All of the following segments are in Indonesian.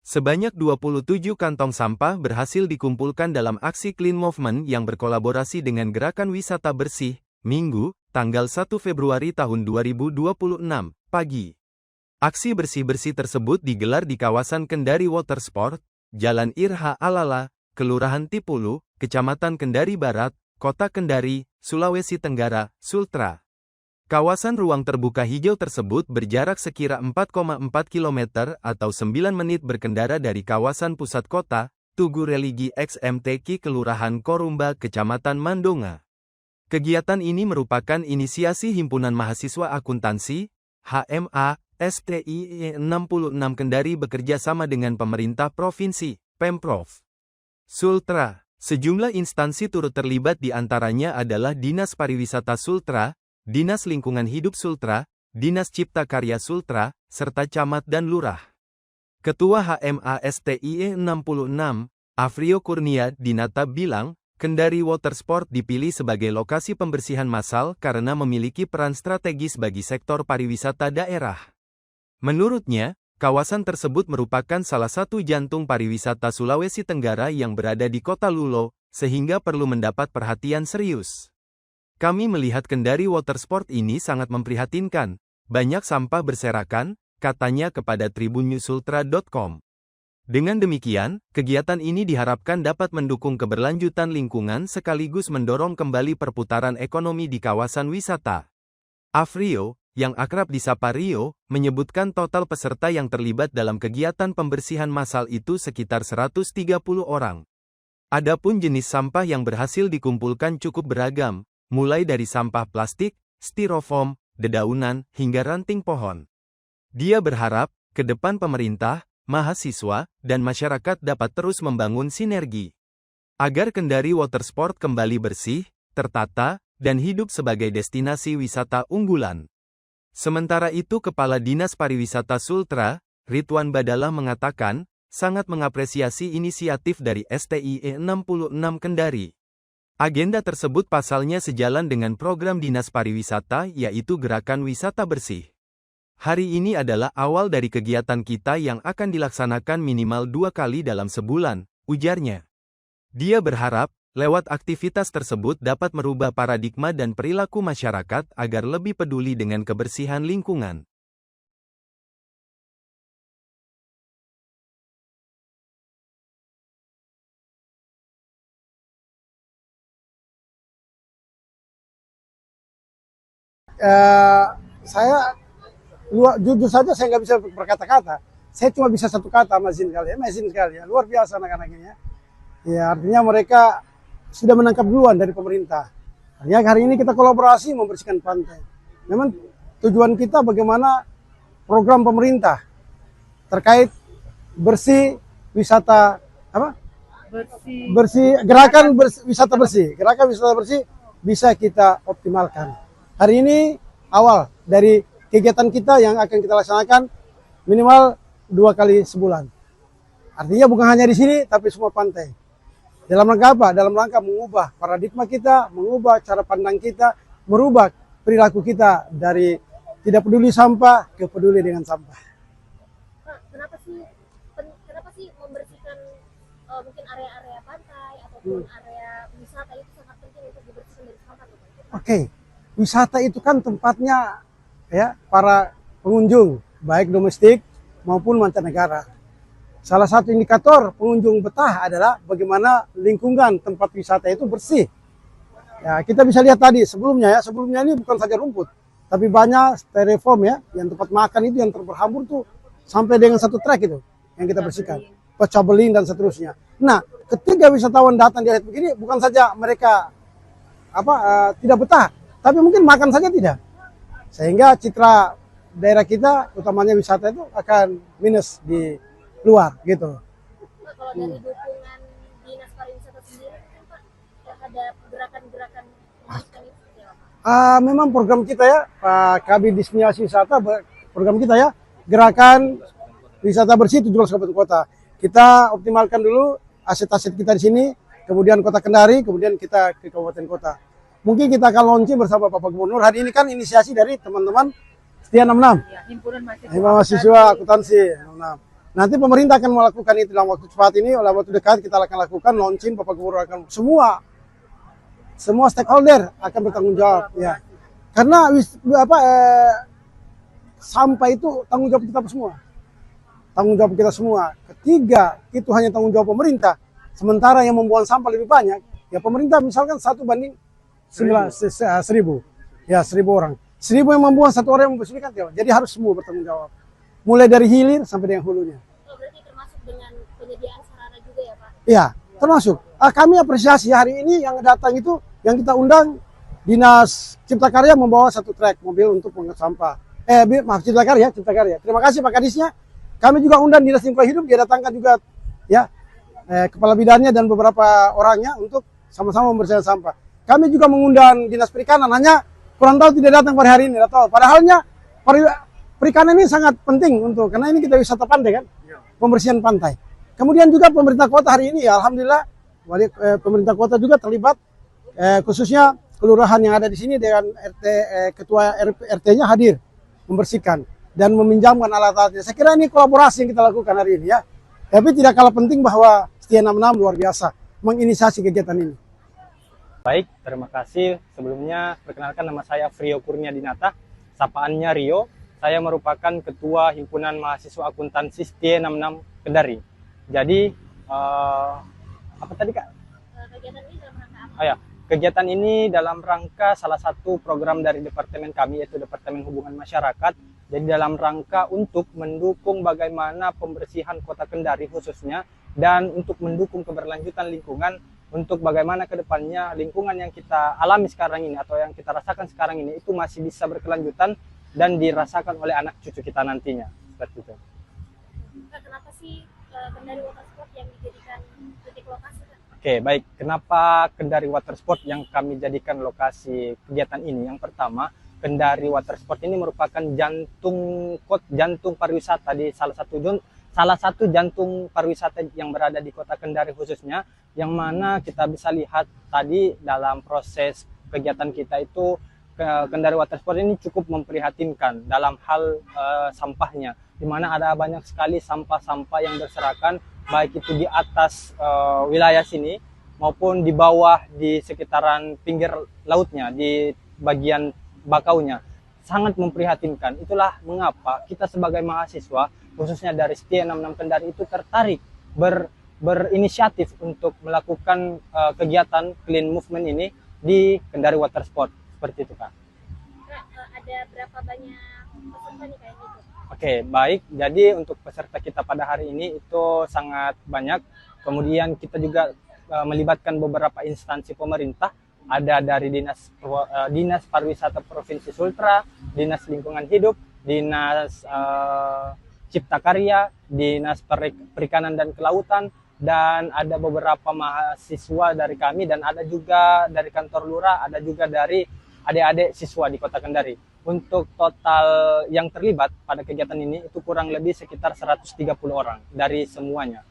Sebanyak 27 kantong sampah berhasil dikumpulkan dalam aksi Clean Movement yang berkolaborasi dengan Gerakan Wisata Bersih, Minggu, tanggal 1 Februari tahun 2026, pagi. Aksi bersih-bersih tersebut digelar di kawasan Kendari Watersport, Jalan Irha Alala, Kelurahan Tipulu, Kecamatan Kendari Barat, Kota Kendari, Sulawesi Tenggara, Sultra. Kawasan ruang terbuka hijau tersebut berjarak sekira 4,4 km atau 9 menit berkendara dari kawasan pusat kota, Tugu Religi XMTQ Kelurahan Korumba, Kecamatan Mandonga. Kegiatan ini merupakan inisiasi Himpunan Mahasiswa Akuntansi, HMA, STI 66 Kendari bekerja sama dengan pemerintah provinsi, Pemprov Sultra. Sejumlah instansi turut terlibat di antaranya adalah Dinas Pariwisata Sultra, Dinas Lingkungan Hidup Sultra, Dinas Cipta Karya Sultra, serta camat dan lurah. Ketua HMA STI 66, Afrio Kurnia Dinata bilang, Kendari Watersport dipilih sebagai lokasi pembersihan massal karena memiliki peran strategis bagi sektor pariwisata daerah. Menurutnya, kawasan tersebut merupakan salah satu jantung pariwisata Sulawesi Tenggara yang berada di Kota Lulo, sehingga perlu mendapat perhatian serius. Kami melihat Kendari Watersport ini sangat memprihatinkan. Banyak sampah berserakan, katanya kepada tribunnewsultra.com. Dengan demikian, kegiatan ini diharapkan dapat mendukung keberlanjutan lingkungan sekaligus mendorong kembali perputaran ekonomi di kawasan wisata. Afrio, yang akrab disapa Rio, menyebutkan total peserta yang terlibat dalam kegiatan pembersihan massal itu sekitar 130 orang. Adapun jenis sampah yang berhasil dikumpulkan cukup beragam, mulai dari sampah plastik, styrofoam, dedaunan, hingga ranting pohon. Dia berharap, ke depan pemerintah, mahasiswa, dan masyarakat dapat terus membangun sinergi agar Kendari Watersport kembali bersih, tertata, dan hidup sebagai destinasi wisata unggulan. Sementara itu Kepala Dinas Pariwisata Sultra, Ridwan Badalah mengatakan, sangat mengapresiasi inisiatif dari STI 66 Kendari. Agenda tersebut pasalnya sejalan dengan program Dinas Pariwisata yaitu Gerakan Wisata Bersih. Hari ini adalah awal dari kegiatan kita yang akan dilaksanakan minimal 2 kali dalam sebulan, ujarnya. Dia berharap, lewat aktivitas tersebut dapat merubah paradigma dan perilaku masyarakat agar lebih peduli dengan kebersihan lingkungan. Saya jujur saja saya nggak bisa berkata-kata. Saya cuma bisa satu kata, amazing sekali ya. Luar biasa anak-anaknya. Ya, artinya mereka sudah menangkap duluan dari pemerintah. Artinya hari ini kita kolaborasi membersihkan pantai. Memang tujuan kita bagaimana program pemerintah terkait bersih wisata apa? Gerakan wisata bersih bisa kita optimalkan. Hari ini awal dari kegiatan kita yang akan kita laksanakan minimal 2 kali sebulan. Artinya bukan hanya di sini, tapi semua pantai. Dalam rangka apa? Dalam rangka mengubah paradigma kita, mengubah cara pandang kita, merubah perilaku kita dari tidak peduli sampah ke peduli dengan sampah. Pak, kenapa sih membersihkan mungkin area-area pantai ataupun area wisata itu sangat penting untuk dibersihkan dari sampah? Oke. Wisata itu kan tempatnya ya para pengunjung, baik domestik maupun mancanegara. Salah satu indikator pengunjung betah adalah bagaimana lingkungan tempat wisata itu bersih. Ya, kita bisa lihat tadi sebelumnya ini bukan saja rumput, tapi banyak styrofoam ya, yang tempat makan itu yang terberhamur tuh sampai dengan 1 trek itu yang kita bersihkan, pecah beling dan seterusnya. Nah, ketika wisatawan datang di lihat begini, bukan saja mereka tidak betah, tapi mungkin makan saja tidak. Sehingga citra daerah kita, utamanya wisata itu akan minus di luar gitu. Pak, kalau dari dukungan Dinas Pariwisata sendiri kan Pak, terhadap gerakan-gerakan membersihkan itu seperti apa? Memang program kita ya, Pak Kabid Destinasi Wisata, program kita ya, Gerakan Wisata Bersih 17 Kabupaten Kota. Kita optimalkan dulu aset-aset kita di sini, kemudian Kota Kendari, kemudian kita ke Kabupaten Kota. Mungkin kita akan launching bersama Bapak Gubernur. Hari ini kan inisiasi dari teman-teman Setia 66. Ya, Himpunan Mahasiswa Akuntansi 66. Nanti pemerintah akan melakukan itu dalam waktu cepat ini, dalam waktu dekat kita akan lakukan launching, Bapak Gubernur akan semua stakeholder akan bertanggung jawab ya. Karena sampah itu tanggung jawab kita semua. Tanggung jawab kita semua. Ketiga, itu hanya tanggung jawab pemerintah. Sementara yang membuang sampah lebih banyak, ya pemerintah misalkan 1:1000. Ya, 1000 orang. 1000 yang membuang, 1 orang yang membersihkan. Jadi harus semua bertanggung jawab. Mulai dari hilir sampai dengan hulunya. Oh, berarti termasuk dengan penyediaan sarana juga ya Pak? Iya, termasuk. Kami apresiasi hari ini yang datang itu, yang kita undang Dinas Cipta Karya membawa 1 truk mobil untuk mengangkut sampah. Maaf, Cipta Karya. Terima kasih Pak Kadisnya. Kami juga undang Dinas Lingkungan Hidup, dia datangkan juga ya kepala bidangnya dan beberapa orangnya untuk sama-sama membersihkan sampah. Kami juga mengundang Dinas Perikanan, hanya kurang tahu tidak datang pada hari ini. Padahalnya perikanan ini sangat penting karena ini kita wisata pantai kan, pembersihan pantai. Kemudian juga pemerintah kota hari ini, ya alhamdulillah, pemerintah kota juga terlibat, khususnya kelurahan yang ada di sini dengan ketua RT-nya hadir membersihkan dan meminjamkan alat-alatnya. Saya kira ini kolaborasi yang kita lakukan hari ini ya. Tapi tidak kalah penting bahwa Setia 66 luar biasa menginisiasi kegiatan ini. Baik, terima kasih. Sebelumnya, perkenalkan nama saya Frio Kurnia Dinata, sapaannya Rio. Saya merupakan Ketua Himpunan Mahasiswa Akuntansi Setia 66 Kendari. Jadi, apa tadi Kak? Kegiatan ini dalam rangka apa? Kegiatan ini dalam rangka salah satu program dari departemen kami, yaitu Departemen Hubungan Masyarakat. Jadi dalam rangka untuk mendukung bagaimana pembersihan Kota Kendari khususnya, dan untuk mendukung keberlanjutan lingkungan, untuk bagaimana ke depannya lingkungan yang kita alami sekarang ini atau yang kita rasakan sekarang ini itu masih bisa berkelanjutan dan dirasakan oleh anak cucu kita nantinya. Seperti itu. Kenapa sih Kendari Water Sport yang dijadikan titik lokasi? Oke, baik. Kenapa Kendari Water Sport yang kami jadikan lokasi kegiatan ini? Yang pertama, Kendari Water Sport ini merupakan jantung pariwisata di salah satu jantung pariwisata yang berada di Kota Kendari khususnya, yang mana kita bisa lihat tadi dalam proses kegiatan kita itu Kendari Water Sport ini cukup memprihatinkan dalam hal sampahnya, di mana ada banyak sekali sampah-sampah yang berserakan, baik itu di atas wilayah sini maupun di bawah di sekitaran pinggir lautnya, di bagian bakaunya. Sangat memprihatinkan. Itulah mengapa kita sebagai mahasiswa, khususnya dari Setia 66 Kendari itu tertarik berinisiatif untuk melakukan kegiatan clean movement ini di Kendari Water Sport. Seperti itu Kak. Ada berapa banyak peserta nih kayak gitu? Oke, baik. Jadi untuk peserta kita pada hari ini itu sangat banyak. Kemudian kita juga melibatkan beberapa instansi pemerintah. Ada dari Dinas Pariwisata Provinsi Sultra, Dinas Lingkungan Hidup, Dinas Cipta Karya, Dinas Perikanan dan Kelautan, dan ada beberapa mahasiswa dari kami, dan ada juga dari kantor lurah, ada juga dari adik-adik siswa di Kota Kendari. Untuk total yang terlibat pada kegiatan ini itu kurang lebih sekitar 130 orang dari semuanya.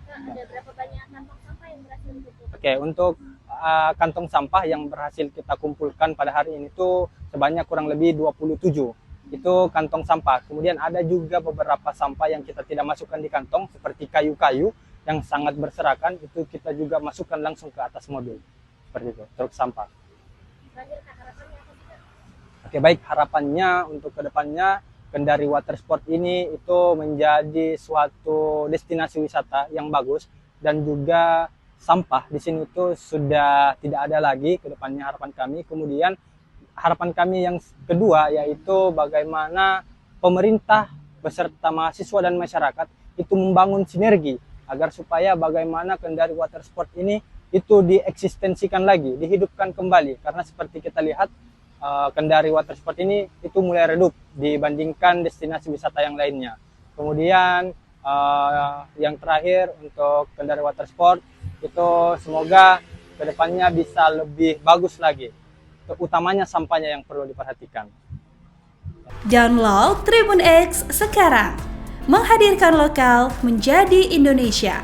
Ada berapa banyak kantong sampah yang berhasil ditutup? Oke, untuk kantong sampah yang berhasil kita kumpulkan pada hari ini itu sebanyak kurang lebih 27. Itu kantong sampah. Kemudian ada juga beberapa sampah yang kita tidak masukkan di kantong, seperti kayu-kayu yang sangat berserakan, itu kita juga masukkan langsung ke atas mobil. Seperti itu, truk sampah. Terakhir Kak, harapannya apa sih Kak? Oke, baik, harapannya untuk kedepannya Kendari Water Sport ini itu menjadi suatu destinasi wisata yang bagus, dan juga sampah di sini itu sudah tidak ada lagi ke depannya, harapan kami. Kemudian harapan kami yang kedua yaitu bagaimana pemerintah beserta mahasiswa dan masyarakat itu membangun sinergi agar supaya bagaimana Kendari Water Sport ini itu dieksistensikan lagi, dihidupkan kembali, karena seperti kita lihat Kendari Water Sport ini itu mulai redup dibandingkan destinasi wisata yang lainnya. Kemudian yang terakhir untuk Kendari Water Sport itu semoga kedepannya bisa lebih bagus lagi, utamanya sampahnya yang perlu diperhatikan. Download Tribun X sekarang, menghadirkan lokal menjadi Indonesia.